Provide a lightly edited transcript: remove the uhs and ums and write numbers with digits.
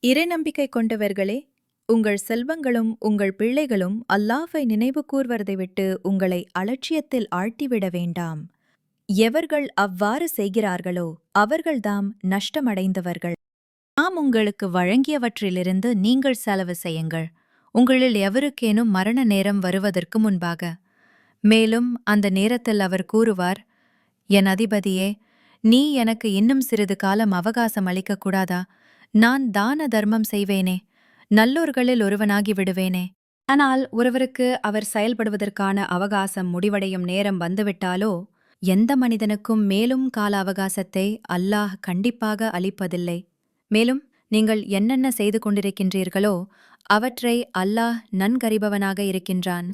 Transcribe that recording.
இறைநம்பிக்கை கொண்டவர்களே, உங்கள் செல்வங்களும் உங்கள் பிள்ளைகளும் அல்லாஹ்வை நினைவு கூர்வதை விட்டு உங்களை அலட்சியத்தில் ஆழ்த்திவிட வேண்டாம். எவர்கள் அவ்வாறு செய்கிறார்களோ அவர்கள்தாம் நஷ்டமடைந்தவர்கள். நாம் உங்களுக்கு வழங்கியவற்றிலிருந்து நீங்கள் செலவு செய்யுங்கள், உங்களில் எவருக்கேனும் மரண நேரம் வருவதற்கு முன்பாக. மேலும் அந்த நேரத்தில் அவர் கூறுவார், என் அதிபதியே, நீ எனக்கு இன்னும் சிறிது காலம் அவகாசம் அளிக்கக்கூடாதா? நான் தான தர்மம் செய்வேனே, நல்லோர்களில் ஒருவனாகி விடுவேனே. ஆனால் ஒருவருக்கு அவர் செயல்படுவதற்கான அவகாசம் முடிவடையும் நேரம் வந்துவிட்டாலோ, எந்த மனிதனுக்கும் மேலும் கால அவகாசத்தை அல்லாஹ் கண்டிப்பாக அளிப்பதில்லை. மேலும் நீங்கள் என்னென்ன செய்து கொண்டிருக்கின்றீர்களோ அவற்றை அல்லாஹ் நன்கறிபவனாக இருக்கின்றான்.